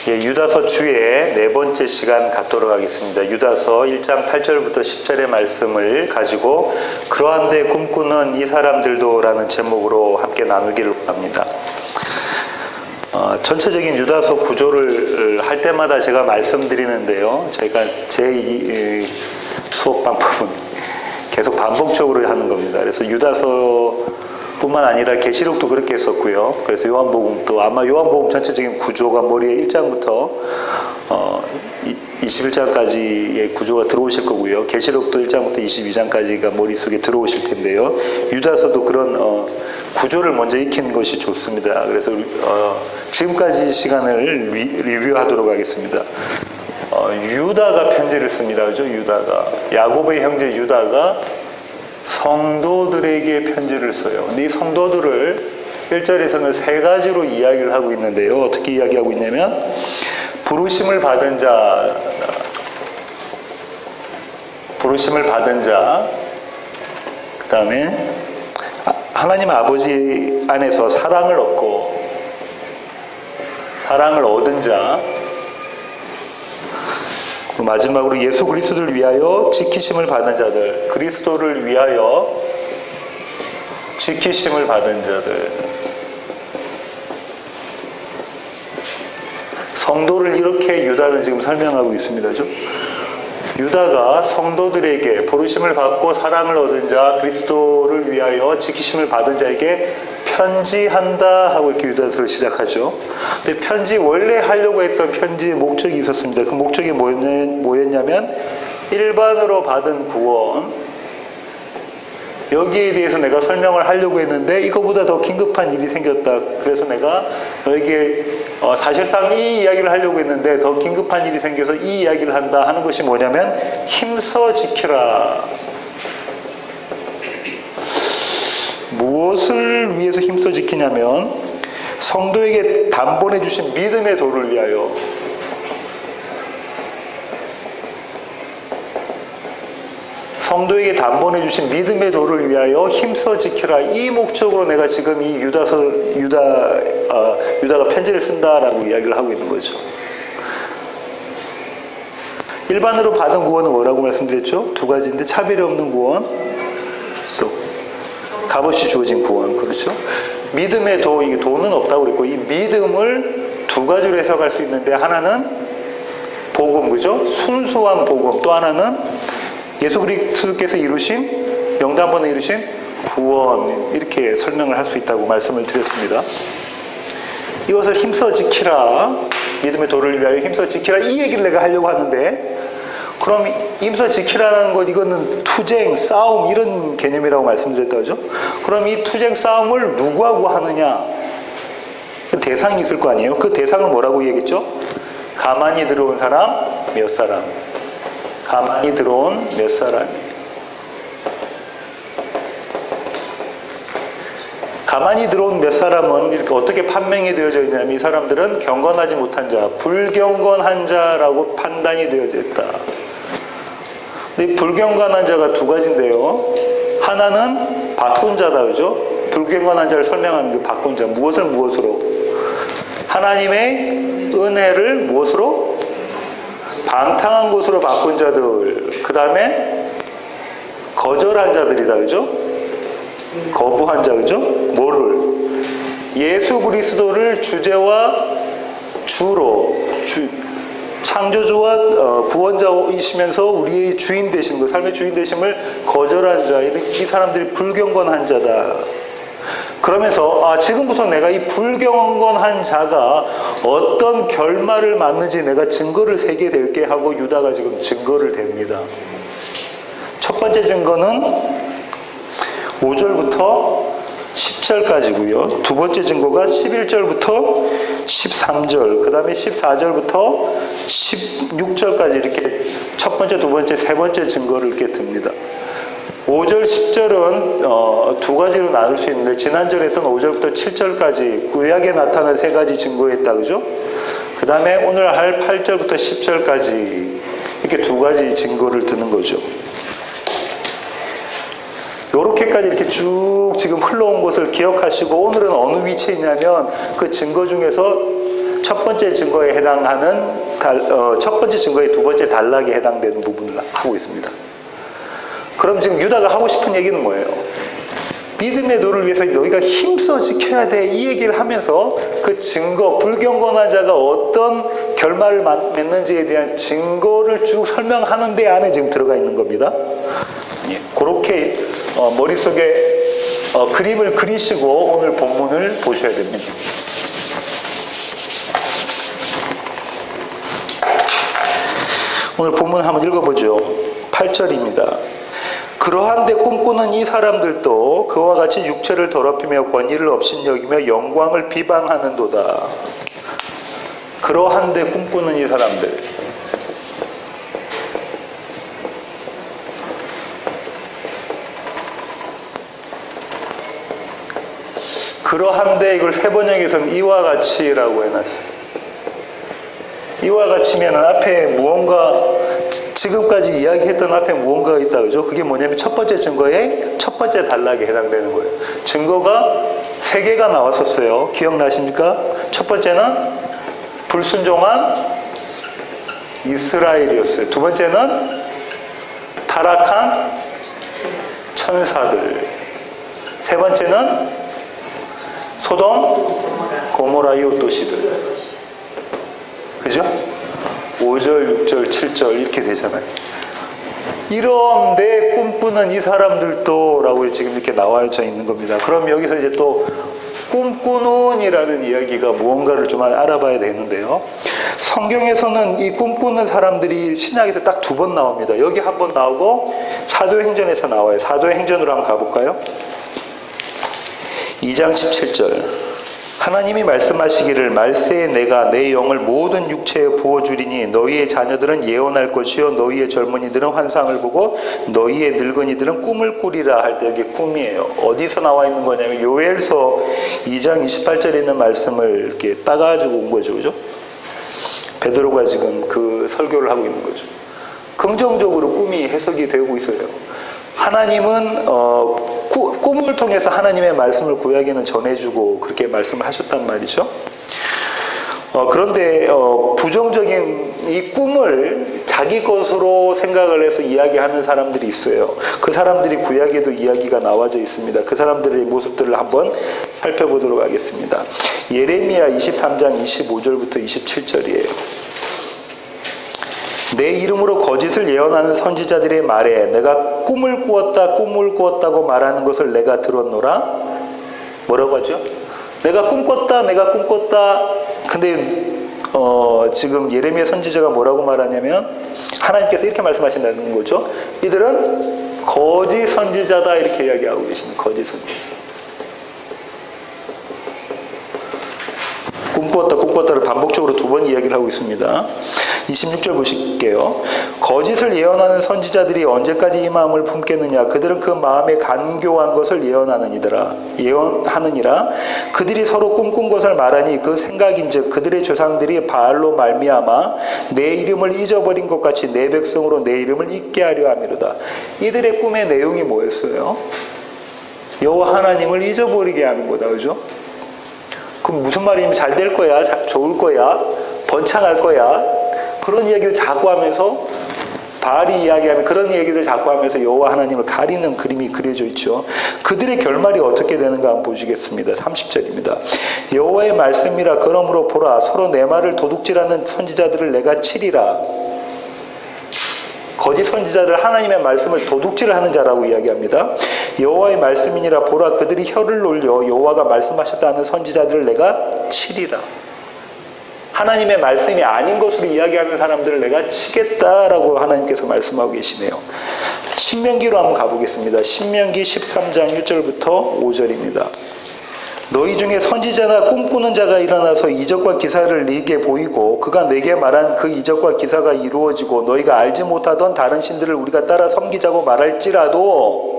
예, 유다서 주의 네 번째 시간 갖도록 하겠습니다. 유다서 1장 8절부터 10절의 말씀을 가지고 그러한데 꿈꾸는 이 사람들도 라는 제목으로 함께 나누기를 합니다. 전체적인 유다서 구조를 할 때마다 제가 말씀드리는데요. 제가 제 수업 방법은 계속 반복적으로 하는 겁니다. 그래서 유다서 뿐만 아니라 계시록도 그렇게 했었고요. 그래서 요한복음도 아마 요한복음 전체적인 구조가 머리에 1장부터 21장까지의 구조가 들어오실 거고요. 계시록도 1장부터 22장까지가 머릿속에 들어오실 텐데요. 유다서도 그런 구조를 먼저 익히는 것이 좋습니다. 그래서 지금까지 시간을 리뷰하도록 하겠습니다. 유다가 편지를 씁니다. 그죠? 유다가 야곱의 형제 유다가 성도들에게 편지를 써요. 근데 이 성도들을 1절에서는 세 가지로 이야기를 하고 있는데요. 어떻게 이야기하고 있냐면 부르심을 받은 자, 그 다음에 하나님 아버지 안에서 사랑을 얻고 사랑을 얻은 자, 마지막으로 예수 그리스도를 위하여 지키심을 받은 자들, 그리스도를 위하여 지키심을 받은 자들. 성도를 이렇게 유다는 지금 설명하고 있습니다. 그렇죠? 유다가 성도들에게 부르심을 받고 사랑을 얻은 자, 그리스도를 위하여 지키심을 받은 자에게 편지한다 하고 이렇게 유다서를 시작하죠. 근데 편지 원래 하려고 했던 편지의 목적이 있었습니다. 그 목적이 뭐였냐면 일반으로 받은 구원, 여기에 대해서 내가 설명을 하려고 했는데 이거보다 더 긴급한 일이 생겼다. 그래서 내가 너에게 사실상 이 이야기를 하려고 했는데 더 긴급한 일이 생겨서 이 이야기를 한다 하는 것이 뭐냐면 힘써 지키라. 무엇을 위해서 힘써 지키냐면 성도에게 단번해 주신 믿음의 도를 위하여, 성도에게 단번해 주신 믿음의 도를 위하여 힘써 지키라. 이 목적으로 내가 지금 이 유다가 편지를 쓴다라고 이야기를 하고 있는 거죠. 일반으로 받은 구원은 뭐라고 말씀드렸죠? 두 가지인데 차별이 없는 구원, 또 값없이 주어진 구원. 그렇죠? 믿음의 도, 이게 도는 없다고 그랬고, 이 믿음을 두 가지로 해석할 수 있는데, 하나는 복음, 그죠? 순수한 복음. 또 하나는 예수 그리스도께서 이루신, 영단번에 이루신 구원. 이렇게 설명을 할 수 있다고 말씀을 드렸습니다. 이것을 힘써 지키라. 믿음의 도를 위하여 힘써 지키라. 이 얘기를 내가 하려고 하는데, 그럼 힘써 지키라는 것, 이거는 투쟁, 싸움 이런 개념이라고 말씀드렸다 그죠? 그럼 이 투쟁 싸움을 누구하고 하느냐? 그 대상이 있을 거 아니에요? 그 대상을 뭐라고 얘기했죠? 가만히 들어온 사람 몇 사람? 가만히 들어온 몇 사람이에요? 가만히 들어온 몇 사람은 이렇게 어떻게 판명이 되어져 있냐면, 이 사람들은 경건하지 못한 자, 불경건한 자라고 판단이 되어져 있다. 근데 불경건한 자가 두 가지인데요. 하나는 바꾼 자다, 그죠? 불경건한 자를 설명하는 게 바꾼 자. 무엇을 무엇으로? 하나님의 은혜를 무엇으로? 방탕한 것으로 바꾼 자들. 그 다음에 거절한 자들이다, 그죠? 거부한 자, 그죠? 뭐를? 예수 그리스도를 주제와 주로, 창조주와 구원자이시면서 우리의 주인 되신 것, 삶의 주인 되심을 거절한 자, 이 사람들이 불경건한 자다. 그러면서 지금부터 내가 이 불경건한 자가 어떤 결말을 맞는지 내가 증거를 세게 될게 하고 유다가 지금 증거를 댑니다. 첫 번째 증거는 5절부터 10절까지고요. 두 번째 증거가 11절부터 13절, 그 다음에 14절부터 16절까지 이렇게 첫 번째, 두 번째, 세 번째 증거를 이렇게 듭니다. 5절, 10절은 두 가지로 나눌 수 있는데, 지난절에 했던 5절부터 7절까지 구약에 나타난 세 가지 증거했다, 그죠? 그 다음에 오늘 할 8절부터 10절까지 이렇게 두 가지 증거를 드는 거죠. 요렇게까지 이렇게 쭉 지금 흘러온 것을 기억하시고, 오늘은 어느 위치에 있냐면 그 증거 중에서 첫 번째 증거에 해당하는 첫 번째 증거의 두 번째 단락에 해당되는 부분을 하고 있습니다. 그럼 지금 유다가 하고 싶은 얘기는 뭐예요? 믿음의 도를 위해서 너희가 힘써 지켜야 돼, 이 얘기를 하면서 그 증거, 불경건한 자가 어떤 결말을 맺는지에 대한 증거를 쭉 설명하는 데 안에 지금 들어가 있는 겁니다. 예, 그렇게 머릿속에 그림을 그리시고 오늘 본문을 보셔야 됩니다. 오늘 본문 한번 읽어보죠. 8절입니다. 그러한데 꿈꾸는 이 사람들도 그와 같이 육체를 더럽히며 권위를 업신여기며 영광을 비방하는도다. 그러한데 꿈꾸는 이 사람들. 그러한데 이걸 세번역에서는 이와 같이라고 해놨어요. 이와 같이면 앞에 무언가, 지금까지 이야기했던 앞에 무언가가 있다, 그죠? 그게 뭐냐면 첫 번째 증거의 첫 번째 단락에 해당되는 거예요. 증거가 세 개가 나왔었어요. 기억나십니까? 첫 번째는 불순종한 이스라엘이었어요. 두 번째는 타락한 천사들. 세 번째는 소돔, 고모라 이웃 도시들. 그죠? 5절, 6절, 7절 이렇게 되잖아요. 이런데 꿈꾸는 이 사람들도 라고 지금 이렇게 나와져 있는 겁니다. 그럼 여기서 이제 또 꿈꾸는 이라는 이야기가 무언가를 좀 알아봐야 되는데요. 성경에서는 이 꿈꾸는 사람들이 신약에서 딱 두 번 나옵니다. 여기 한 번 나오고 사도행전에서 나와요. 사도행전으로 한번 가볼까요? 2장 17절. 하나님이 말씀하시기를 말세에 내가 내 영을 모든 육체에 부어주리니 너희의 자녀들은 예언할 것이요 너희의 젊은이들은 환상을 보고 너희의 늙은이들은 꿈을 꾸리라 할 때 여기 꿈이에요. 어디서 나와 있는 거냐면 요엘서 2장 28절에 있는 말씀을 이렇게 따가지고 온 거죠. 그죠? 베드로가 지금 그 설교를 하고 있는 거죠. 긍정적으로 꿈이 해석이 되고 있어요. 하나님은 꿈을 통해서 하나님의 말씀을 구약에는 전해주고 그렇게 말씀을 하셨단 말이죠. 그런데 부정적인 이 꿈을 자기 것으로 생각을 해서 이야기하는 사람들이 있어요. 그 사람들이 구약에도 이야기가 나와져 있습니다. 그 사람들의 모습들을 한번 살펴보도록 하겠습니다. 예레미야 23장 25절부터 27절이에요. 내 이름으로 거짓을 예언하는 선지자들의 말에 내가 꿈을 꾸었다고 말하는 것을 내가 들었노라. 뭐라고 하죠? 내가 꿈꿨다. 근데 지금 예레미야 선지자가 뭐라고 말하냐면 하나님께서 이렇게 말씀하신다는 거죠. 이들은 거짓 선지자다 이렇게 이야기하고 계십니다. 거짓 선지자. 꿈꿨다를 반복적으로 두 번 이야기를 하고 있습니다. 26절 보실게요. 거짓을 예언하는 선지자들이 언제까지 이 마음을 품겠느냐? 그들은 그 마음에 간교한 것을 예언하느니라. 그들이 서로 꿈꾼 것을 말하니 그 생각인즉 그들의 조상들이 바알로 말미암아 내 이름을 잊어버린 것 같이 내 백성으로 내 이름을 잊게 하려 함이로다. 이들의 꿈의 내용이 뭐였어요? 여호와 하나님을 잊어버리게 하는 거다. 그죠? 그럼 무슨 말이냐면 잘 될 거야, 좋을 거야, 번창할 거야, 그런 이야기를 자꾸 하면서 바알이 이야기하는 그런 얘기를 자꾸 하면서 여호와 하나님을 가리는 그림이 그려져 있죠. 그들의 결말이 어떻게 되는가 한번 보시겠습니다. 30절입니다. 여호와의 말씀이라 그러므로 보라 서로 내 말을 도둑질하는 선지자들을 내가 치리라. 거짓 선지자들 하나님의 말씀을 도둑질을 하는 자라고 이야기합니다. 여호와의 말씀이니라 보라 그들이 혀를 놀려 여호와가 말씀하셨다는 선지자들을 내가 치리라. 하나님의 말씀이 아닌 것으로 이야기하는 사람들을 내가 치겠다라고 하나님께서 말씀하고 계시네요. 신명기로 한번 가보겠습니다. 신명기 13장 1절부터 5절입니다. 너희 중에 선지자나 꿈꾸는 자가 일어나서 이적과 기사를 네게 보이고 그가 내게 말한 그 이적과 기사가 이루어지고 너희가 알지 못하던 다른 신들을 우리가 따라 섬기자고 말할지라도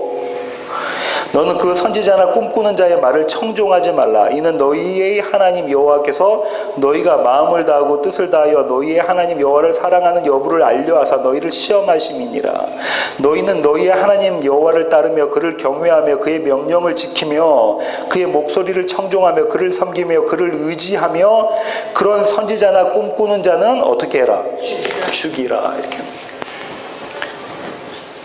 너는 그 선지자나 꿈꾸는 자의 말을 청종하지 말라. 이는 너희의 하나님 여호와께서 너희가 마음을 다하고 뜻을 다하여 너희의 하나님 여호와를 사랑하는 여부를 알려하사 너희를 시험하심이니라. 너희는 너희의 하나님 여호와를 따르며 그를 경외하며 그의 명령을 지키며 그의 목소리를 청종하며 그를 섬기며 그를 의지하며 그런 선지자나 꿈꾸는 자는 어떻게 해라? 죽이라. 이렇게.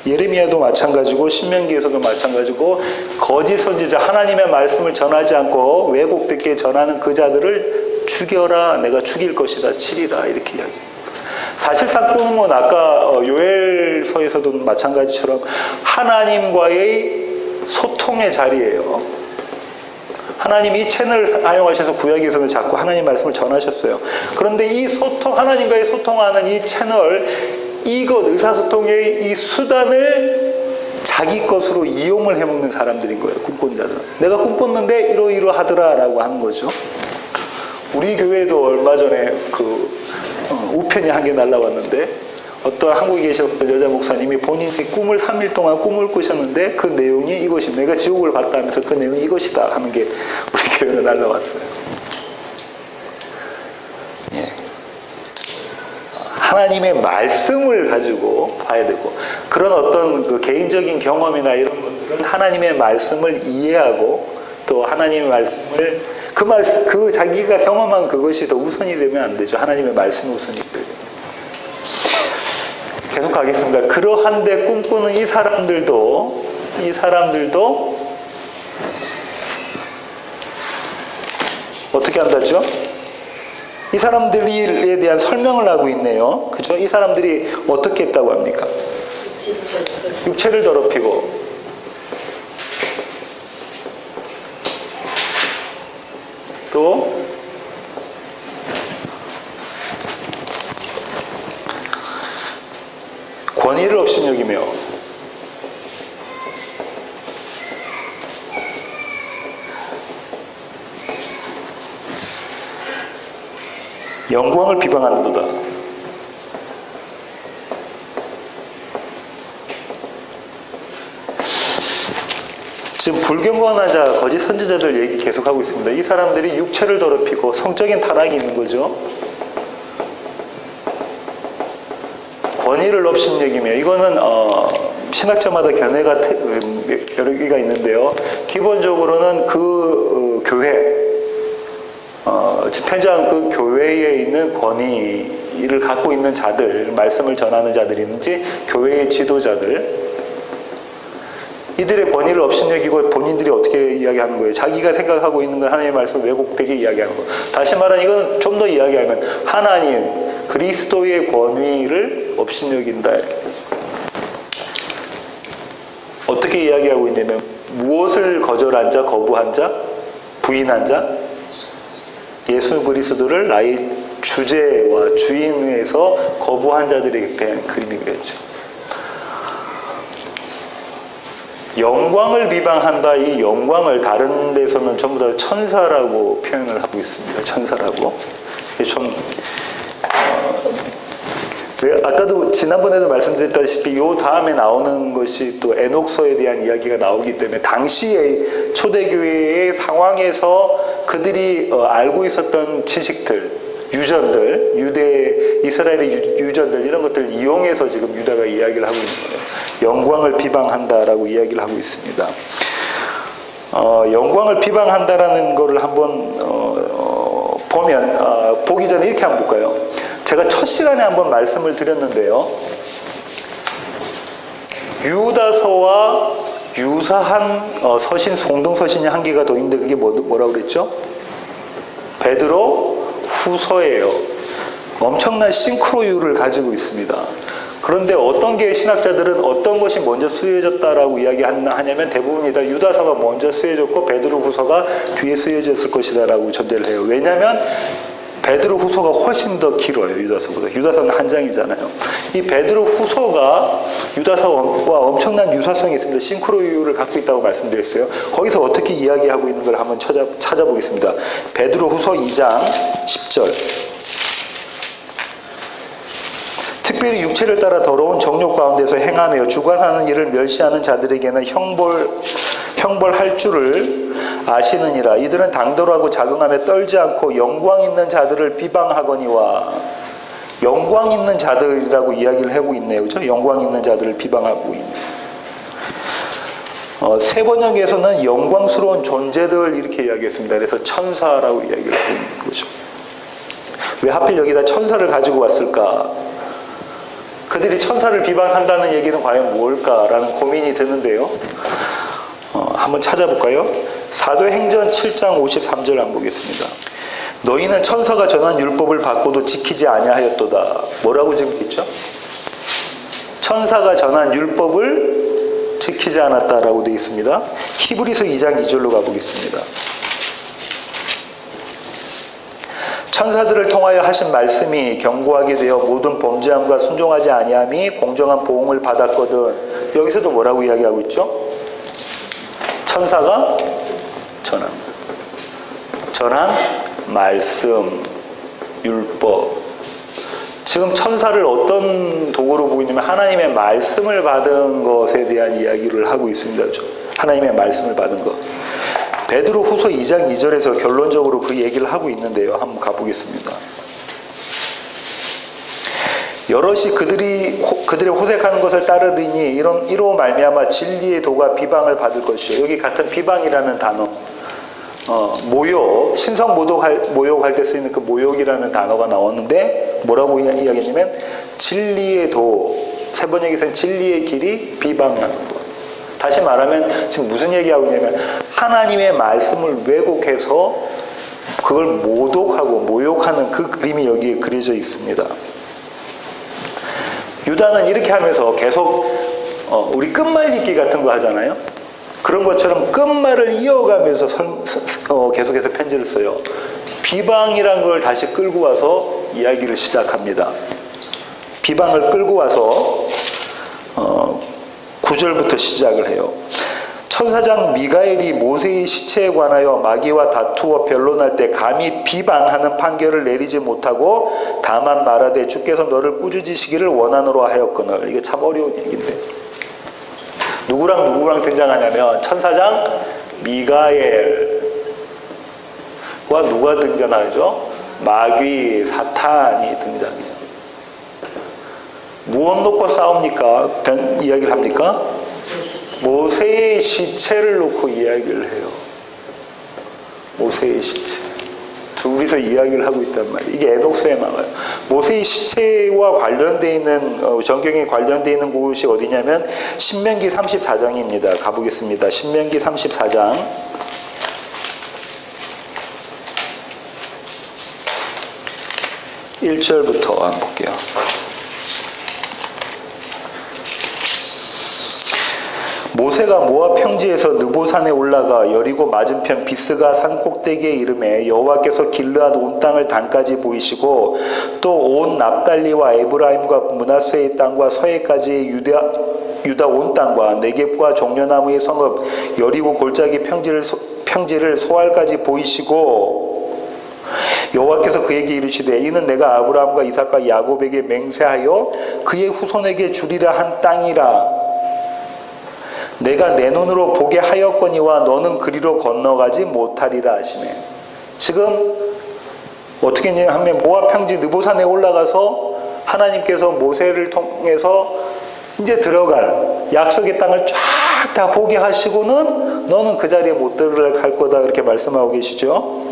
예레미야도 마찬가지고 신명기에서도 마찬가지고 거짓 선지자 하나님의 말씀을 전하지 않고 왜곡되게 전하는 그 자들을 죽여라. 내가 죽일 것이다. 치리라. 이렇게 이야기합니다. 사실상 꿈은 아까 요엘서에서도 마찬가지처럼 하나님과의 소통의 자리예요. 하나님이 채널을 사용하셔서 구약에서는 자꾸 하나님 말씀을 전하셨어요. 그런데 이 소통, 하나님과의 소통하는 이 채널, 이것 의사소통의 이 수단을 자기 것으로 이용을 해먹는 사람들인 거예요. 꿈꾸는 자들은. 내가 꿈꿨는데 이러이러하더라 라고 하는 거죠. 우리 교회도 얼마 전에 우편이 한 개 날라왔는데 어떤 한국에 계셨던 여자 목사님이 본인이 꿈을 3일 동안 꿈을 꾸셨는데 그 내용이 이것이 내가 지옥을 봤다 하면서 그 내용이 이것이다 하는 게 우리 교회로 날라왔어요. 예. 하나님의 말씀을 가지고 봐야 되고 그런 어떤 그 개인적인 경험이나 이런 것들은 하나님의 말씀을 이해하고 또 하나님의 말씀을 그 자기가 경험한 그것이 더 우선이 되면 안 되죠. 하나님의 말씀이 우선이 되죠. 계속 가겠습니다. 그러한데 꿈꾸는 이 사람들도 어떻게 한다죠? 이 사람들에 대한 설명을 하고 있네요. 그죠? 이 사람들이 어떻게 했다고 합니까? 육체를 더럽히고 또 권위를 업신여기며 영광을 비방하는도다. 지금 불경건한 자, 거짓 선지자들 얘기 계속하고 있습니다. 이 사람들이 육체를 더럽히고 성적인 타락이 있는 거죠. 권위를 업신여기며 이거는 신학자마다 견해가 여러 개가 있는데요. 기본적으로는 그 교회 지금 편지한 그 교회에 있는 권위를 갖고 있는 자들, 말씀을 전하는 자들이든지 교회의 지도자들, 이들의 권위를 업신여기고 본인들이 어떻게 이야기하는 거예요? 자기가 생각하고 있는 건 하나님의 말씀을 왜곡되게 이야기하는 거예요. 다시 말하면 이건 좀 더 이야기하면 하나님, 그리스도의 권위를 업신여긴다. 어떻게 이야기하고 있냐면 무엇을 거절한 자, 거부한 자, 부인한 자? 예수 그리스도를 나의 주제와 주인에서 거부한 자들에 대한 그림이 그렸죠. 영광을 비방한다. 이 영광을 다른 데서는 전부 다 천사라고 표현을 하고 있습니다. 천사라고. 좀 아까도 지난번에도 말씀드렸다시피 요 다음에 나오는 것이 또 에녹서에 대한 이야기가 나오기 때문에 당시의 초대교회의 상황에서 그들이 알고 있었던 지식들, 유전들, 이스라엘의 유전들 이런 것들을 이용해서 지금 유다가 이야기를 하고 있는 거예요. 영광을 비방한다라고 이야기를 하고 있습니다. 영광을 비방한다라는 거를 한번 보기 전에 이렇게 한번 볼까요? 제가 첫 시간에 한번 말씀을 드렸는데요. 유다서와 유사한 서신, 송동서신이 한 개가 더 있는데 그게 뭐라고 그랬죠? 베드로 후서예요. 엄청난 싱크로율을 가지고 있습니다. 그런데 어떤 게 신학자들은 어떤 것이 먼저 쓰여졌다라고 이야기하냐면 대부분이 다 유다서가 먼저 쓰여졌고 베드로 후서가 뒤에 쓰여졌을 것이다라고 전제를 해요. 왜냐하면 베드로 후서가 훨씬 더 길어요. 유다서보다. 유다서는 한 장이잖아요. 이 베드로 후서가 유다서와 엄청난 유사성이 있습니다. 싱크로율을 갖고 있다고 말씀드렸어요. 거기서 어떻게 이야기하고 있는 걸 한번 찾아보겠습니다. 베드로 후서 2장 10절. 특별히 육체를 따라 더러운 정욕 가운데서 행하며 주관하는 일을 멸시하는 자들에게는 형벌할 줄을 아시느니라. 이들은 당돌하고 자긍하며 떨지 않고 영광 있는 자들을 비방하거니와. 영광 있는 자들이라고 이야기를 하고 있네요. 그렇죠? 영광 있는 자들을 비방하고 있네요. 세 번역에서는 영광스러운 존재들 이렇게 이야기했습니다. 그래서 천사라고 이야기를 하고 있는 거죠. 왜 하필 여기다 천사를 가지고 왔을까? 그들이 천사를 비방한다는 얘기는 과연 뭘까라는 고민이 드는데요. 한번 찾아볼까요? 사도행전 7장 53절 한번 보겠습니다. 너희는 천사가 전한 율법을 받고도 지키지 아니하였도다. 뭐라고 지금 있죠? 천사가 전한 율법을 지키지 않았다라고 되어 있습니다. 히브리서 2장 2절로 가보겠습니다. 천사들을 통하여 하신 말씀이 견고하게 되어 모든 범죄함과 순종하지 아니함이 공정한 보응을 받았거든. 여기서도 뭐라고 이야기하고 있죠? 천사가 전한 말씀, 율법. 지금 천사를 어떤 도구로 보고 있냐면 하나님의 말씀을 받은 것에 대한 이야기를 하고 있습니다. 하나님의 말씀을 받은 것. 베드로 후서 2장 2절에서 결론적으로 그 얘기를 하고 있는데요. 한번 가보겠습니다. 여럿이 그들의 호색하는 것을 따르리니 이로 말미암아 진리의 도가 비방을 받을 것이요. 여기 같은 비방이라는 단어, 모욕, 신성 모욕할 때 쓰이는 그 모욕이라는 단어가 나오는데 뭐라고 이야기했냐면 진리의 도, 세 번역에서는 진리의 길이 비방하는 것. 다시 말하면 지금 무슨 얘기하고 있냐면 하나님의 말씀을 왜곡해서 그걸 모독하고 모욕하는 그 그림이 여기에 그려져 있습니다. 유다는 이렇게 하면서 계속 우리 끝말잇기 같은 거 하잖아요. 그런 것처럼 끝말을 이어가면서 계속해서 편지를 써요. 비방이란 걸 다시 끌고 와서 이야기를 시작합니다. 비방을 끌고 와서 9절부터 시작을 해요. 천사장 미가엘이 모세의 시체에 관하여 마귀와 다투어 변론할 때 감히 비방하는 판결을 내리지 못하고 다만 말하되 주께서 너를 꾸짖으시기를 원한으로 하였거늘. 이게 참 어려운 얘기인데 누구랑 등장하냐면 천사장 미가엘과 누가 등장하죠? 마귀, 사탄이 등장해요. 무엇 놓고 싸웁니까? 이야기를 합니까? 모세의 시체를 놓고 이야기를 해요. 모세의 시체. 둘이서 이야기를 하고 있단 말이에요. 이게 에녹서에 나와요. 모세의 시체와 관련되어 있는 전경에 관련되어 있는 곳이 어디냐면 신명기 34장입니다. 가보겠습니다. 신명기 34장 1절부터 한번 볼게요. 모세가 모압 평지에서 느보산에 올라가 여리고 맞은편 비스가 산 꼭대기에 이르매 여호와께서 길르앗 온 땅을 단까지 보이시고 또 온 납달리와 에브라임과 므낫세의 땅과 서해까지 유다 온 땅과 네겝과 종려나무의 성읍 여리고 골짜기 평지를 소알까지 보이시고 여호와께서 그에게 이르시되 이는 내가 아브라함과 이삭과 야곱에게 맹세하여 그의 후손에게 주리라 한 땅이라. 내가 내 눈으로 보게 하였거니와 너는 그리로 건너가지 못하리라 하시네. 지금 어떻게 하면 모압 평지 느보산에 올라가서 하나님께서 모세를 통해서 이제 들어갈 약속의 땅을 쫙 다 보게 하시고는 너는 그 자리에 못 들어갈 거다 그렇게 말씀하고 계시죠.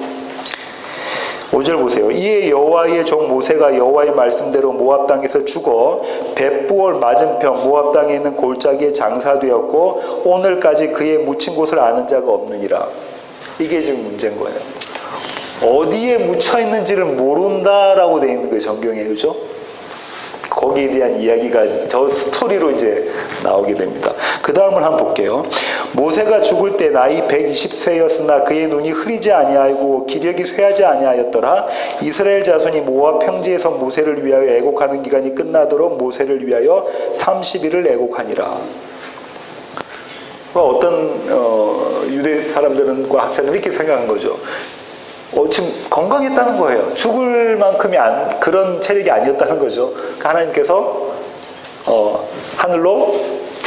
5절 보세요. 이에 여호와의 종 모세가 여호와의 말씀대로 모압 땅에서 죽어 벳부올 맞은편 모압 땅에 있는 골짜기에 장사되었고 오늘까지 그의 묻힌 곳을 아는 자가 없느니라. 이게 지금 문제인 거예요. 어디에 묻혀 있는지를 모른다라고 되어 있는 거예요, 성경에. 그죠? 거기에 대한 이야기가 저 스토리로 이제 나오게 됩니다. 그 다음을 한번 볼게요. 모세가 죽을 때 나이 120세였으나 그의 눈이 흐리지 아니하고 기력이 쇠하지 아니하였더라. 이스라엘 자손이 모압 평지에서 모세를 위하여 애곡하는 기간이 끝나도록 모세를 위하여 30일을 애곡하니라. 어떤 유대 사람들과 학자들은 이렇게 생각한 거죠. 지금 건강했다는 거예요. 죽을 만큼이 그런 체력이 아니었다는 거죠. 하나님께서 하늘로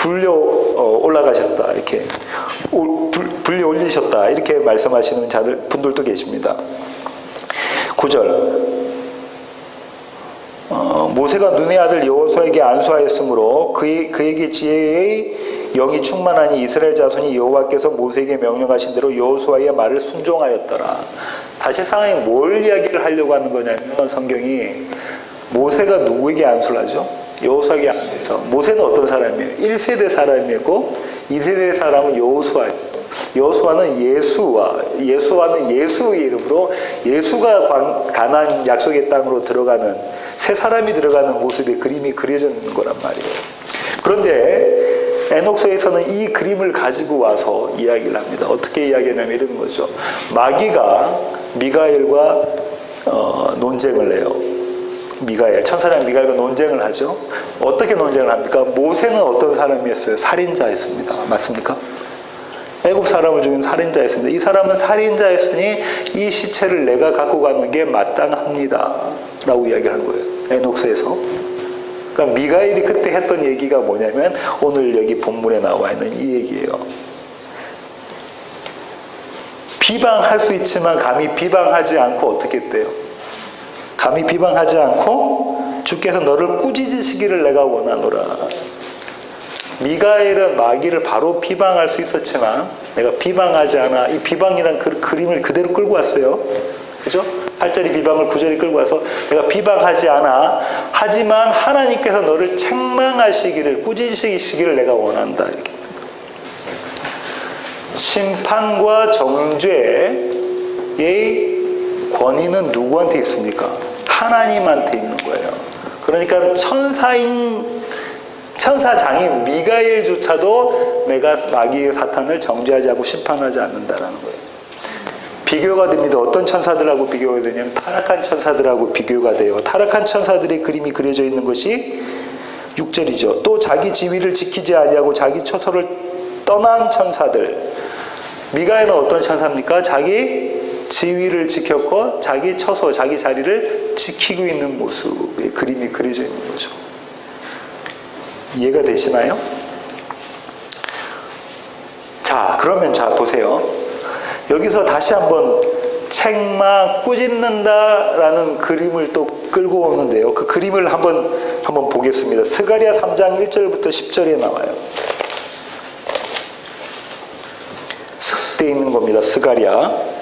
불려 올라가셨다 이렇게 불려 올리셨다 이렇게 말씀하시는 분들도 계십니다. 9절 모세가 눈의 아들 여호수아에게 안수하였으므로 그에게 지혜의 영이 충만하니 이스라엘 자손이 여호와께서 모세에게 명령하신 대로 여호수아의 말을 순종하였더라. 사실상 뭘 이야기를 하려고 하는 거냐면 성경이 모세가 누구에게 안수를 하죠? 여호수아에게 안수해서. 모세는 어떤 사람이에요? 1세대 사람이고 2세대 사람은 여호수아예요. 여호수아는 예수와는 예수의 이름으로 예수가 가나안 약속의 땅으로 들어가는 새 사람이 들어가는 모습의 그림이 그려져 있는 거란 말이에요. 그런데 에녹서에서는 이 그림을 가지고 와서 이야기를 합니다. 어떻게 이야기하냐면 이런 거죠. 마귀가 미가엘과 논쟁을 해요. 천사장 미가엘과 논쟁을 하죠. 어떻게 논쟁을 합니까? 모세는 어떤 사람이었어요? 살인자였습니다. 맞습니까? 애굽 사람을 죽인 살인자였습니다. 이 사람은 살인자였으니 이 시체를 내가 갖고 가는 게 마땅합니다. 라고 이야기한 거예요. 에녹서에서. 그러니까 미가엘이 그때 했던 얘기가 뭐냐면 오늘 여기 본문에 나와 있는 이 얘기예요. 비방할 수 있지만 감히 비방하지 않고 어떻게 했대요? 감히 비방하지 않고 주께서 너를 꾸짖으시기를 내가 원하노라. 미가엘은 마귀를 바로 비방할 수 있었지만 내가 비방하지 않아. 이 비방이란 그림을 그대로 끌고 왔어요. 그죠? 8절이 비방을 9절이 끌고 와서 내가 비방하지 않아. 하지만 하나님께서 너를 책망하시기를 꾸짖으시기를 내가 원한다. 이렇게. 심판과 정죄의 권위는 누구한테 있습니까? 하나님한테 있는 거예요. 그러니까 천사장인 미가엘조차도 내가 마귀의 사탄을 정죄하지 않고 심판하지 않는다라는 거예요. 비교가 됩니다. 어떤 천사들하고 비교가 되냐면 타락한 천사들하고 비교가 돼요. 타락한 천사들의 그림이 그려져 있는 것이 6절이죠. 또 자기 지위를 지키지 아니하고 자기 처소를 떠난 천사들. 미가엘은 어떤 천사입니까? 자기 지위를 지켰고 자기 처소, 자기 자리를 지키고 있는 모습의 그림이 그려져 있는 거죠. 이해가 되시나요? 자, 그러면 보세요. 여기서 다시 한번 책망, 꾸짖는다라는 그림을 또 끌고 오는데요. 그 그림을 한번 보겠습니다. 스가랴 3장 1절부터 10절에 나와요. 돼 있는 겁니다. 스가랴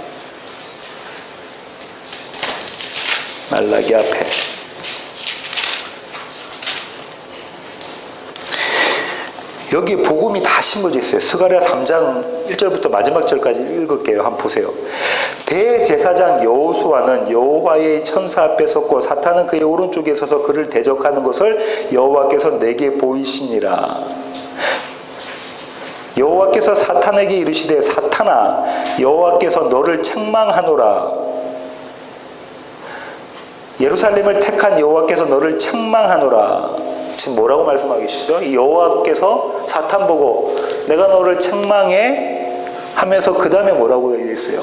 말라기 앞에 여기 복음이 다 심어져 있어요. 스가랴 3장 1절부터 마지막 절까지 읽을게요. 한번 보세요. 대제사장 여호수아는 여호와의 천사 앞에 섰고 사탄은 그의 오른쪽에 서서 그를 대적하는 것을 여호와께서 내게 보이시니라. 여호와께서 사탄에게 이르시되 사탄아 여호와께서 너를 책망하노라. 예루살렘을 택한 여호와께서 너를 책망하노라. 지금 뭐라고 말씀하고 계시죠? 여호와께서 사탄 보고 내가 너를 책망해 하면서 그 다음에 뭐라고 얘기했어요?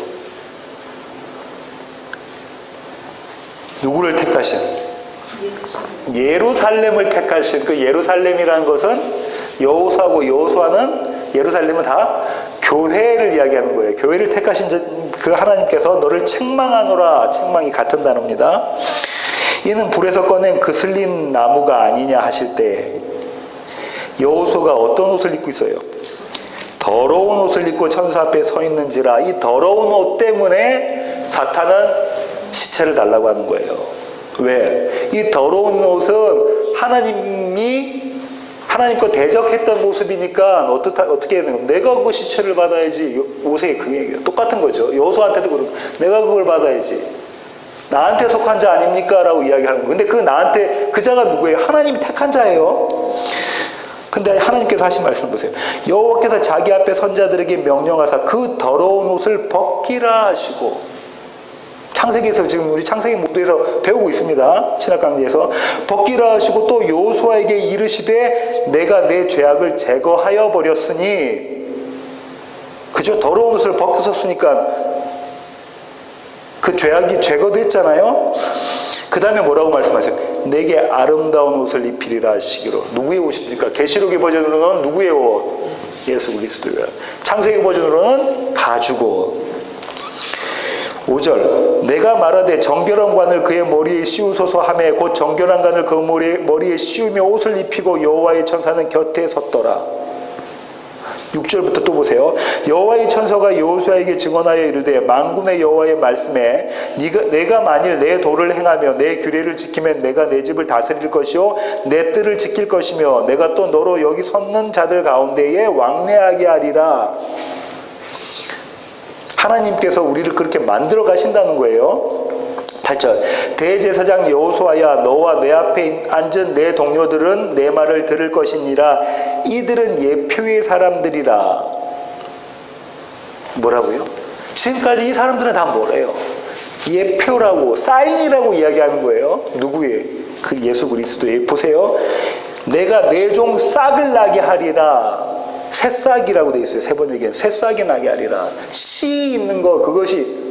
누구를 택하신? 예루살렘을 택하신. 그 예루살렘이라는 것은 여호수아고 여호수아는 예루살렘은 다 교회를 이야기하는 거예요. 교회를 택하신 그 하나님께서 너를 책망하노라. 책망이 같은 단어입니다. 이는 불에서 꺼낸 그슬린 나무가 아니냐 하실 때 여호수아가 어떤 옷을 입고 있어요? 더러운 옷을 입고 천사 앞에 서 있는지라. 이 더러운 옷 때문에 사탄은 시체를 달라고 하는 거예요. 왜? 이 더러운 옷은 하나님과 대적했던 모습이니까 어떻게 해야 되는 거야? 내가 그 시체를 받아야지. 옷에 그게 똑같은 거죠. 여호수아한테도 그러고 내가 그걸 받아야지. 나한테 속한 자 아닙니까? 라고 이야기하는 거예요. 근데 그 자가 누구예요? 하나님이 택한 자예요. 근데 하나님께서 하신 말씀 보세요. 여호와께서 자기 앞에 선자들에게 명령하사 그 더러운 옷을 벗기라 하시고. 창세기에서 지금 우리 창세기 목도에서 배우고 있습니다. 신학강의에서 벗기라 하시고 또 여호수아에게 이르시되 내가 내 죄악을 제거하여 버렸으니. 그죠? 더러운 옷을 벗겼었으니까 그 죄악이 제거됐잖아요. 그 다음에 뭐라고 말씀하세요? 내게 아름다운 옷을 입히리라 하시기로. 누구의 옷입니까? 계시록의 버전으로는 누구의 옷? 예수 그리스도예요. 창세기 버전으로는 가죽 옷. 5절 내가 말하되 정결한 관을 그의 머리에 씌우소서 하매 곧 정결한 관을 그 머리에 씌우며 옷을 입히고 여호와의 천사는 곁에 섰더라. 6절부터 또 보세요. 여호와의 천사가 여호수아에게 증언하여 이르되 만군의 여호와의 말씀에 내가 만일 내 도를 행하며 내 규례를 지키면 내가 내 집을 다스릴 것이요 내 뜰을 지킬 것이며 내가 또 너로 여기 섰는 자들 가운데에 왕래하게 하리라. 하나님께서 우리를 그렇게 만들어 가신다는 거예요. 8절 대제사장 여호수아야 너와 내 앞에 앉은 내 동료들은 내 말을 들을 것이니라. 이들은 예표의 사람들이라. 뭐라고요? 지금까지 이 사람들은 다 뭐래요? 예표라고 사인이라고 이야기하는 거예요. 누구의? 그 예수 그리스도의. 보세요. 내가 내 종 싹을 나게 하리라. 새싹이라고 되어 있어요. 세 번역에는 새싹이 나게 하리라. 씨 있는 거 그것이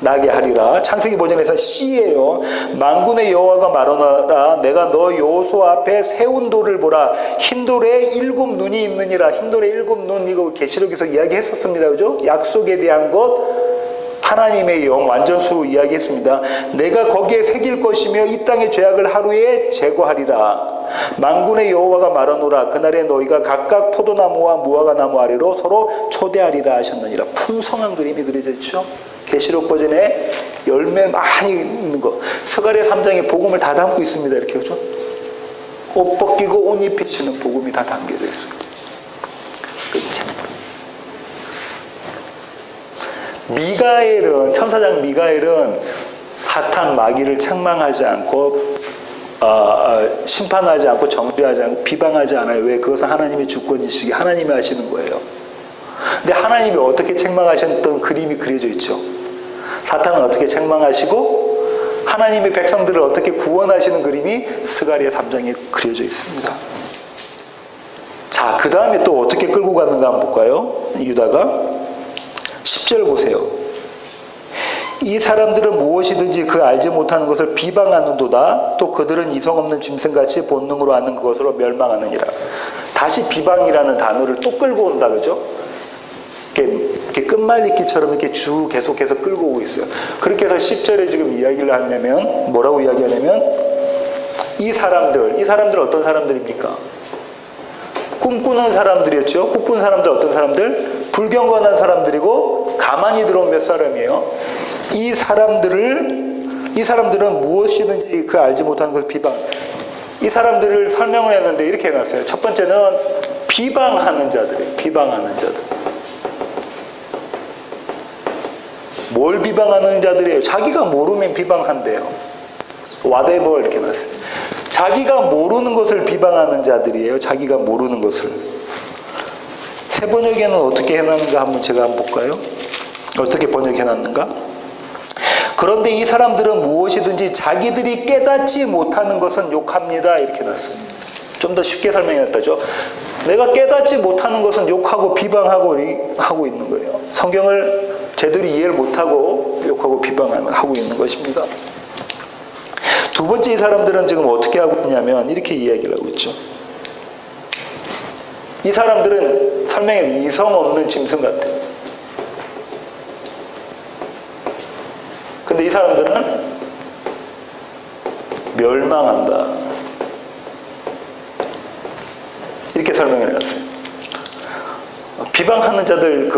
나게 하리라. 창세기 버전에서 씨예요. 만군의 여호와가 말하노라. 내가 너 여호수아 앞에 세운 돌을 보라. 흰 돌에 7 눈이 있느니라. 흰 돌에 7 눈, 이거 계시록에서 이야기했었습니다. 그죠? 약속에 대한 것, 하나님의 영, 완전수 이야기했습니다. 내가 거기에 새길 것이며 이 땅의 죄악을 하루에 제거하리라. 만군의 여호와가 말하노라. 그날에 너희가 각각 포도나무와 무화과나무 아래로 서로 초대하리라 하셨느니라. 풍성한 그림이 그려져 있죠. 계시록 버전에 열매 많이 있는 거. 스가랴 3장에 복음을 다 담고 있습니다. 이렇게 그죠? 옷 벗기고 옷 입히시는 복음이 다 담겨져 있어요. 미가엘은, 천사장 미가엘은 사탄 마귀를 책망하지 않고 심판하지 않고 정죄하지 않고 비방하지 않아요. 왜? 그것은 하나님의 주권이시기 하나님이 하시는 거예요. 근데 하나님이 어떻게 책망하셨던 그림이 그려져 있죠. 사탄은 어떻게 책망하시고 하나님의 백성들을 어떻게 구원하시는 그림이 스가랴 3장에 그려져 있습니다. 자, 그 다음에 또 어떻게 끌고 갔는가 한번 볼까요? 유다가 10절 보세요. 이 사람들은 무엇이든지 그 알지 못하는 것을 비방하는도다. 또 그들은 이성 없는 짐승같이 본능으로 아는 그것으로 멸망하느니라. 다시 비방이라는 단어를 또 끌고 온다. 그죠? 이렇게 끝말잇기처럼 이렇게 계속해서 끌고 오고 있어요. 그렇게 해서 10절에 지금 이야기를 하냐면 뭐라고 이야기하냐면 이 사람들 어떤 사람들입니까? 꿈꾸는 사람들이었죠. 꿈꾸는 사람들 어떤 사람들? 불경건한 사람들이고 가만히 들어온 몇 사람이에요. 이 사람들은 무엇이든지 그 알지 못하는 것을 비방. 이 사람들을 설명을 했는데 이렇게 해놨어요. 첫 번째는 비방하는 자들이에요. 비방하는 자들. 뭘 비방하는 자들이에요? 자기가 모르면 비방한대요. whatever 이렇게 해놨어요. 자기가 모르는 것을 비방하는 자들이에요. 자기가 모르는 것을. 새 번역에는 어떻게 해놨는가 한번 제가 한번 볼까요? 어떻게 번역해놨는가? 그런데 이 사람들은 무엇이든지 자기들이 깨닫지 못하는 것은 욕합니다. 이렇게 해놨어요. 좀 더 쉽게 설명해놨다죠. 내가 깨닫지 못하는 것은 욕하고 비방하고 하고 있는 거예요. 성경을 제대로 이해를 못하고 욕하고 비방하고 있는 것입니다. 두 번째, 이 사람들은 지금 어떻게 하고 있냐면 이렇게 이야기를 하고 있죠. 이 사람들은 설명에 이성 없는 짐승 같아요. 근데 이 사람들은 멸망한다. 이렇게 설명을 해놨어요. 비방하는 자들,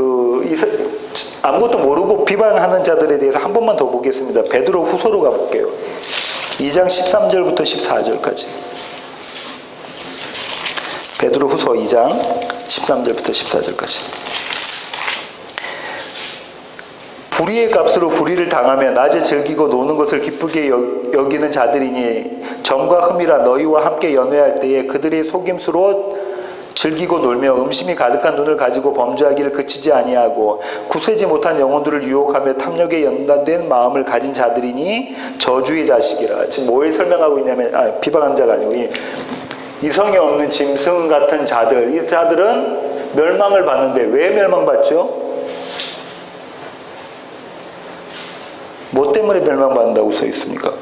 아무것도 모르고 비방하는 자들에 대해서 한 번만 더 보겠습니다. 베드로 후서로 가볼게요. 2장 13절부터 14절까지. 베드로 후서 2장 13절부터 14절까지. 불의의 값으로 불의를 당하며 낮에 즐기고 노는 것을 기쁘게 여기는 자들이니 점과 흠이라 너희와 함께 연회할 때에 그들의 속임수로 즐기고 놀며 음심이 가득한 눈을 가지고 범죄하기를 그치지 아니하고 굳세지 못한 영혼들을 유혹하며 탐욕에 연단된 마음을 가진 자들이니 저주의 자식이라. 지금 뭘 설명하고 있냐면 비방하는 자가 아니고 이성이 없는 짐승 같은 자들, 이 자들은 멸망을 받는데 왜 멸망받죠? 뭐 때문에 멸망받는다고 써 있습니까?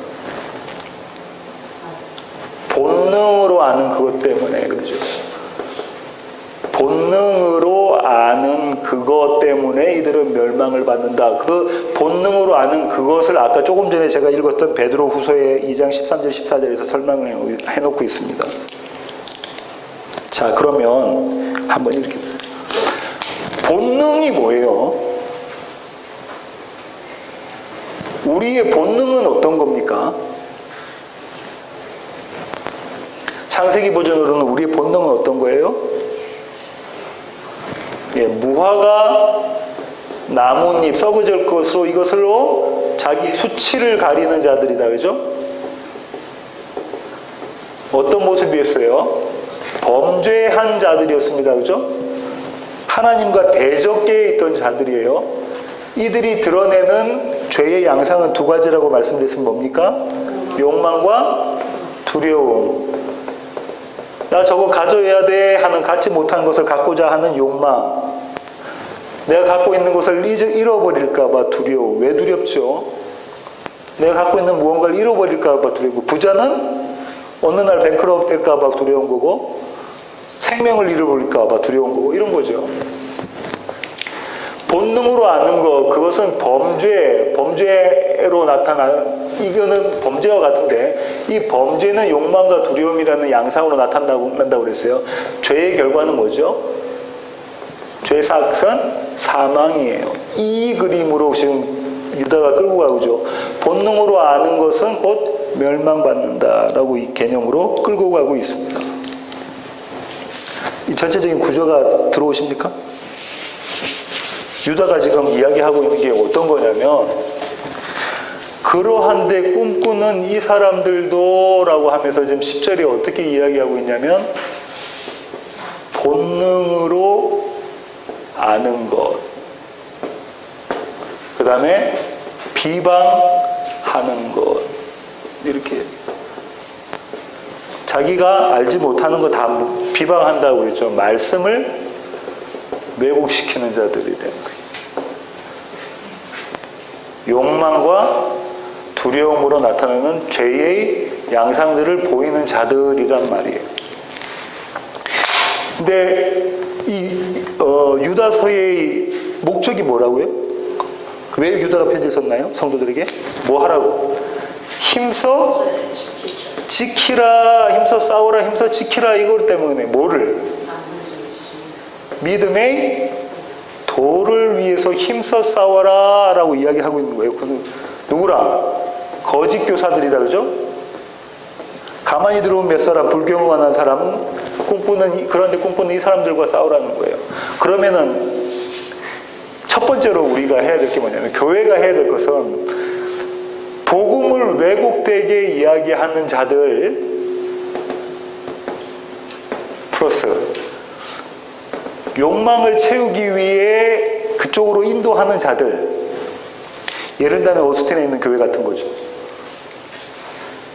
본능으로 아는 그것 때문에, 그렇죠? 본능으로 아는 그것 때문에 이들은 멸망을 받는다. 그 본능으로 아는 그것을 아까 조금 전에 제가 읽었던 베드로 후서의 2장 13절 14절에서 설명을 해놓고 있습니다. 자, 그러면 한번 읽겠습니다. 본능이 뭐예요? 우리의 본능은 어떤 겁니까? 창세기 버전으로는 우리의 본능은 어떤 거예요? 예, 무화과 나뭇잎 썩어질 것으로 이것으로 자기 수치를 가리는 자들이다. 그죠? 어떤 모습이었어요? 범죄한 자들이었습니다. 그죠? 하나님과 대적계에 있던 자들이에요. 이들이 드러내는 죄의 양상은 두 가지라고 말씀드렸으면 뭡니까? 욕망과 두려움. 나 저거 가져야 돼 하는 갖지 못한 것을 갖고자 하는 욕망. 내가 갖고 있는 것을 잃어버릴까 봐 두려워. 왜 두렵죠? 내가 갖고 있는 무언가를 잃어버릴까 봐 두려워. 부자는 어느 날 뱅크럽 될까 봐 두려운 거고, 생명을 잃어버릴까 봐 두려운 거고, 이런 거죠. 본능으로 아는 것, 그것은 범죄로 이거는 범죄와 같은데, 이 범죄는 욕망과 두려움이라는 양상으로 나타난다고 그랬어요. 죄의 결과는 뭐죠? 죄의 삭은 사망이에요. 이 그림으로 지금 유다가 끌고 가고죠. 본능으로 아는 것은 곧 멸망받는다라고 이 개념으로 끌고 가고 있습니다. 이 전체적인 구조가 들어오십니까? 유다가 지금 이야기하고 있는 게 어떤 거냐면, 그러한데 꿈꾸는 이 사람들도 라고 하면서 지금 10절에 어떻게 이야기하고 있냐면, 본능으로 아는 것, 그 다음에 비방하는 것, 이렇게 자기가 알지 못하는 거 다 비방한다고 그랬죠. 말씀을 왜곡시키는 자들이 되는 거예요. 욕망과 두려움으로 나타나는 죄의 양상들을 보이는 자들이란 말이에요. 근데 이 유다서의 목적이 뭐라고요? 왜 유다가 편지를 썼나요? 성도들에게? 뭐 하라고? 힘써 지키라, 힘써 싸우라, 힘써 지키라, 이것 때문에 뭐를? 믿음의 도를 위해서 힘써 싸워라 라고 이야기하고 있는 거예요. 누구랑? 거짓 교사들이다. 그죠? 가만히 들어온 몇 사람, 불경험한 한 사람은 그런데 꿈꾸는 이 사람들과 싸우라는 거예요. 그러면은 첫 번째로 우리가 해야 될 게 뭐냐면, 교회가 해야 될 것은 복음을 왜곡되게 이야기하는 자들 플러스 욕망을 채우기 위해 그쪽으로 인도하는 자들, 예를 들면 오스틴에 있는 교회 같은 거죠.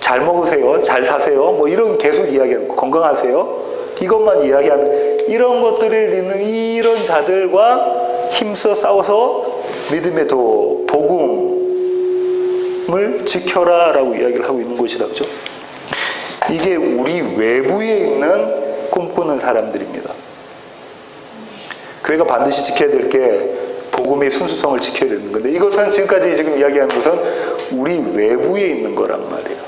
잘 먹으세요, 잘 사세요, 뭐 이런 계속 이야기하는 거, 건강하세요, 이것만 이야기하는 이런 것들을 있는 이런 자들과 힘써 싸워서 믿음의 도, 복음을 지켜라 라고 이야기를 하고 있는 것이다. 그죠? 이게 우리 외부에 있는 꿈꾸는 사람들입니다. 교회가 반드시 지켜야 될 게 복음의 순수성을 지켜야 되는 건데, 이것은 지금까지 지금 이야기하는 것은 우리 외부에 있는 거란 말이에요.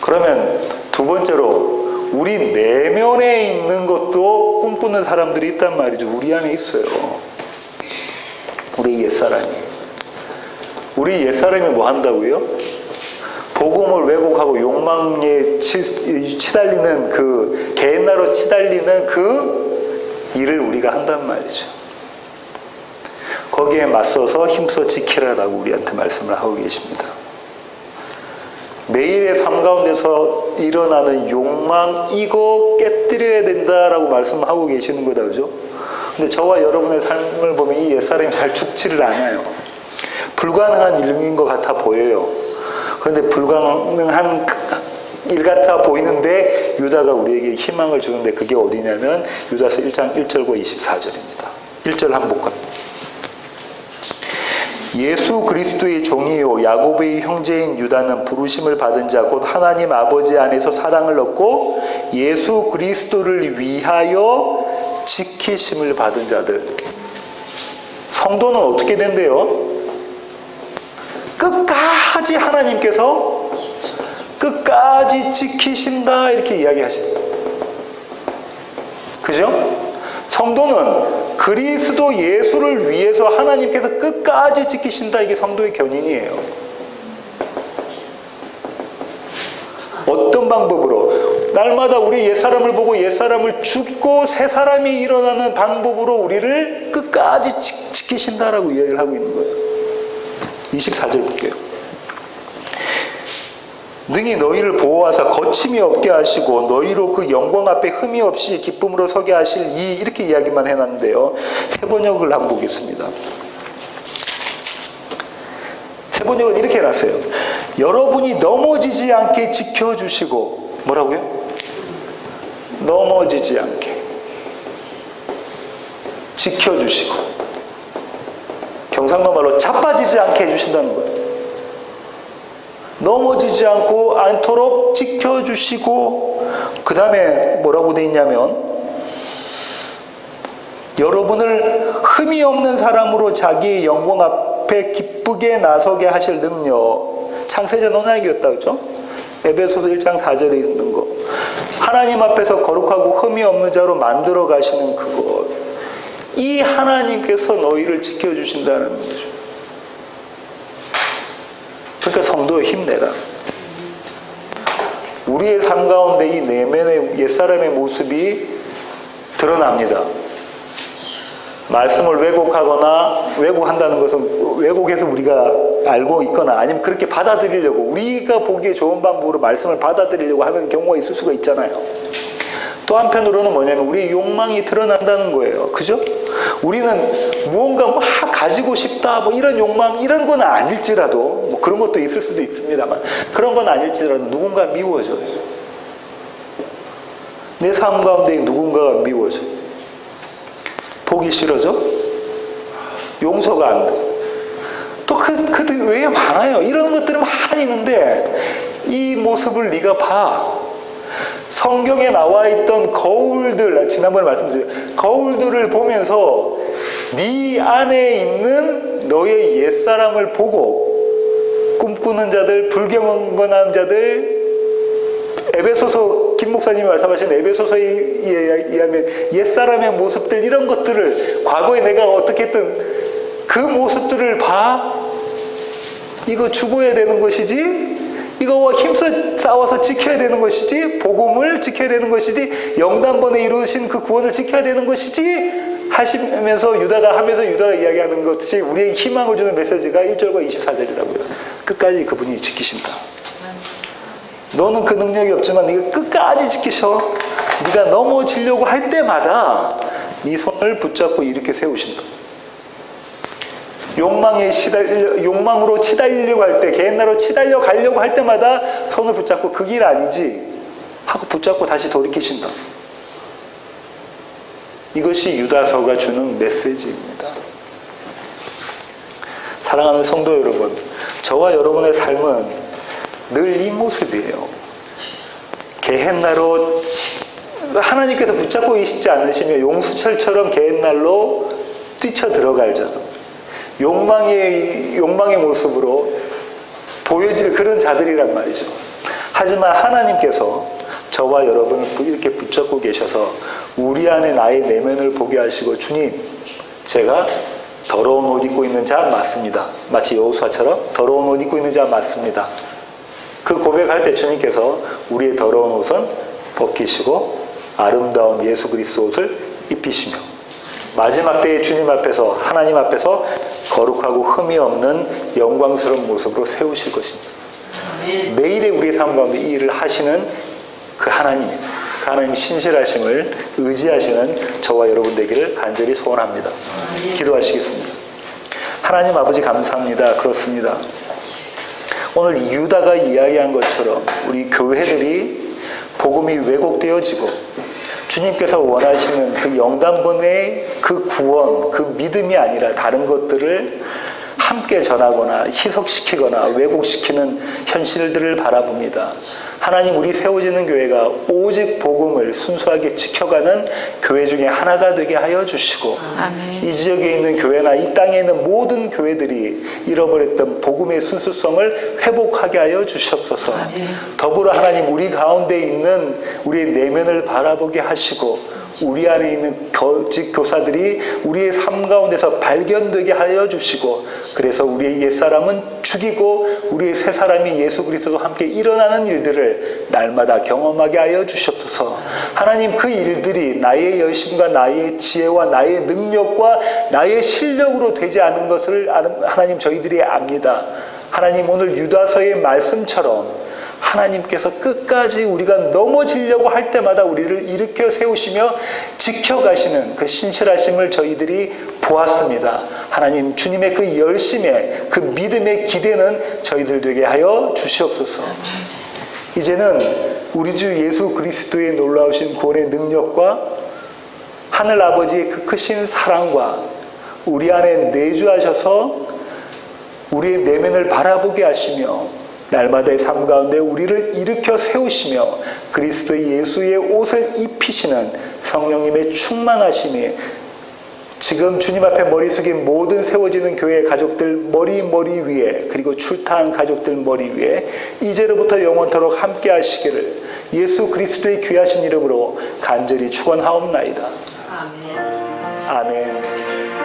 그러면 두 번째로 우리 내면에 있는 것도 꿈꾸는 사람들이 있단 말이죠. 우리 안에 있어요. 우리 옛사람이. 우리 옛사람이 뭐 한다고요? 복음을 왜곡하고 욕망에 치달리는 그 개나로 치달리는 그 일을 우리가 한단 말이죠. 거기에 맞서서 힘써 지키라라고 우리한테 말씀을 하고 계십니다. 매일의 삶 가운데서 일어나는 욕망, 이거 깨뜨려야 된다라고 말씀하고 계시는 거다. 그죠? 근데 저와 여러분의 삶을 보면 이 옛사람이 잘 죽지를 않아요. 불가능한 일인 것 같아 보여요. 그런데 불가능한 일 같아 보이는데 유다가 우리에게 희망을 주는데, 그게 어디냐면 유다서 1장 1절과 24절입니다. 1절 한번 볼까요? 예수 그리스도의 종이요 야곱의 형제인 유다는 부르심을 받은 자 곧 하나님 아버지 안에서 사랑을 얻고 예수 그리스도를 위하여 지키심을 받은 자들. 성도는 어떻게 된대요? 끝까지 하나님께서 끝까지 지키신다 이렇게 이야기하십니다. 그죠? 성도는 그리스도 예수를 위해서 하나님께서 끝까지 지키신다. 이게 성도의 견인이에요. 어떤 방법으로? 날마다 우리 옛사람을 보고 옛사람을 죽고 새 사람이 일어나는 방법으로 우리를 끝까지 지키신다라고 이야기를 하고 있는 거예요. 24절 볼게요. 능히 너희를 보호하사 거침이 없게 하시고 너희로 그 영광 앞에 흠이 없이 기쁨으로 서게 하실 이렇게 이야기만 해놨는데요. 새 번역을 한번 보겠습니다. 새 번역은 이렇게 해놨어요. 여러분이 넘어지지 않게 지켜주시고 뭐라고요? 넘어지지 않게 지켜주시고 경상도 말로 자빠지지 않게 해주신다는 거예요. 넘어지지 않도록 지켜주시고 그 다음에 뭐라고 되어 있냐면 여러분을 흠이 없는 사람으로 자기의 영광 앞에 기쁘게 나서게 하실 능력. 창세전 언약이었다 그죠? 에베소서 1장 4절에 있는 거. 하나님 앞에서 거룩하고 흠이 없는 자로 만들어 가시는 그것. 이 하나님께서 너희를 지켜주신다는 거죠. 그러니까 성도에 힘내라. 우리의 삶 가운데 이 내면의 옛사람의 모습이 드러납니다. 말씀을 왜곡하거나 왜곡한다는 것은 왜곡해서 우리가 알고 있거나 아니면 그렇게 받아들이려고 우리가 보기에 좋은 방법으로 말씀을 받아들이려고 하는 경우가 있을 수가 있잖아요. 또 한편으로는 뭐냐면 우리 욕망이 드러난다는 거예요. 그죠? 우리는 무언가 막 가지고 싶다 뭐 이런 욕망 이런 건 아닐지라도 뭐 그런 것도 있을 수도 있습니다만 그런 건 아닐지라도 누군가 미워져요. 내 삶 가운데 누군가가 미워져요. 보기 싫어져? 용서가 안 돼. 또 그 외에 많아요. 이런 것들은 많이 있는데 이 모습을 네가 봐. 성경에 나와 있던 거울들, 지난번에 말씀드렸죠. 거울들을 보면서 네 안에 있는 너의 옛사람을 보고 꿈꾸는 자들, 불경건한 자들, 에베소서 김 목사님이 말씀하신 에베소서에 의하면 옛사람의 모습들 이런 것들을 과거에 내가 어떻게 했던 그 모습들을 봐. 이거 죽어야 되는 것이지 이거와 힘써 싸워서 지켜야 되는 것이지 복음을 지켜야 되는 것이지 영단번에 이루신 그 구원을 지켜야 되는 것이지 하시면서 유다가 이야기하는 것이 우리에게 희망을 주는 메시지가 1절과 24절이라고요. 끝까지 그분이 지키신다. 너는 그 능력이 없지만 네가 끝까지 지키셔. 네가 넘어지려고 할 때마다 네 손을 붙잡고 이렇게 세우신다. 욕망으로 치달리려고 할 때, 개인나로 치달려 가려고 할 때마다 손을 붙잡고 그 길 아니지 하고 붙잡고 다시 돌이키신다. 이것이 유다서가 주는 메시지입니다. 사랑하는 성도 여러분, 저와 여러분의 삶은 늘 이 모습이에요. 개햇나로 하나님께서 붙잡고 계시지 않으시면 용수철처럼 개햇날로 뛰쳐 들어갈 자, 욕망의 모습으로 보여질 그런 자들이란 말이죠. 하지만 하나님께서 저와 여러분을 이렇게 붙잡고 계셔서 우리 안에 나의 내면을 보게 하시고 주님, 제가 더러운 옷 입고 있는 자 맞습니다. 마치 여호수아처럼 더러운 옷 입고 있는 자 맞습니다. 그 고백할 때 주님께서 우리의 더러운 옷은 벗기시고 아름다운 예수 그리스도 옷을 입히시며 마지막 때에 주님 앞에서 하나님 앞에서 거룩하고 흠이 없는 영광스러운 모습으로 세우실 것입니다. 매일의 우리의 삶 가운데 이 일을 하시는 그 하나님입니다. 그 하나님 신실하심을 의지하시는 저와 여러분 되기를 간절히 소원합니다. 기도하시겠습니다. 하나님 아버지 감사합니다. 그렇습니다. 오늘 유다가 이야기한 것처럼 우리 교회들이 복음이 왜곡되어지고 주님께서 원하시는 그 영단번의 그 구원, 그 믿음이 아니라 다른 것들을 함께 전하거나 희석시키거나 왜곡시키는 현실들을 바라봅니다. 하나님, 우리 세워지는 교회가 오직 복음을 순수하게 지켜가는 교회 중에 하나가 되게 하여 주시고, 아멘. 이 지역에 있는 교회나 이 땅에 있는 모든 교회들이 잃어버렸던 복음의 순수성을 회복하게 하여 주시옵소서. 아멘. 더불어 하나님, 우리 가운데 있는 우리의 내면을 바라보게 하시고, 우리 안에 있는 거짓 교사들이 우리의 삶 가운데서 발견되게 하여 주시고, 그래서 우리의 옛사람은 죽이고 우리의 새 사람이 예수 그리스도와 함께 일어나는 일들을 날마다 경험하게 하여 주시옵소서. 하나님, 그 일들이 나의 열심과 나의 지혜와 나의 능력과 나의 실력으로 되지 않은 것을 하나님 저희들이 압니다. 하나님, 오늘 유다서의 말씀처럼 하나님께서 끝까지 우리가 넘어지려고 할 때마다 우리를 일으켜 세우시며 지켜가시는 그 신실하심을 저희들이 보았습니다. 하나님, 주님의 그 열심에, 그 믿음의 기대는 저희들 되게 하여 주시옵소서. 이제는 우리 주 예수 그리스도의 놀라우신 구원의 능력과 하늘 아버지의 그 크신 사랑과 우리 안에 내주하셔서 우리의 내면을 바라보게 하시며 날마다의 삶 가운데 우리를 일으켜 세우시며 그리스도의 예수의 옷을 입히시는 성령님의 충만하심이 지금 주님 앞에 머리 숙인 모든 세워지는 교회의 가족들 머리 위에, 그리고 출타한 가족들 머리 위에 이제로부터 영원토록 함께 하시기를 예수 그리스도의 귀하신 이름으로 간절히 축원하옵나이다. 아멘. 아멘.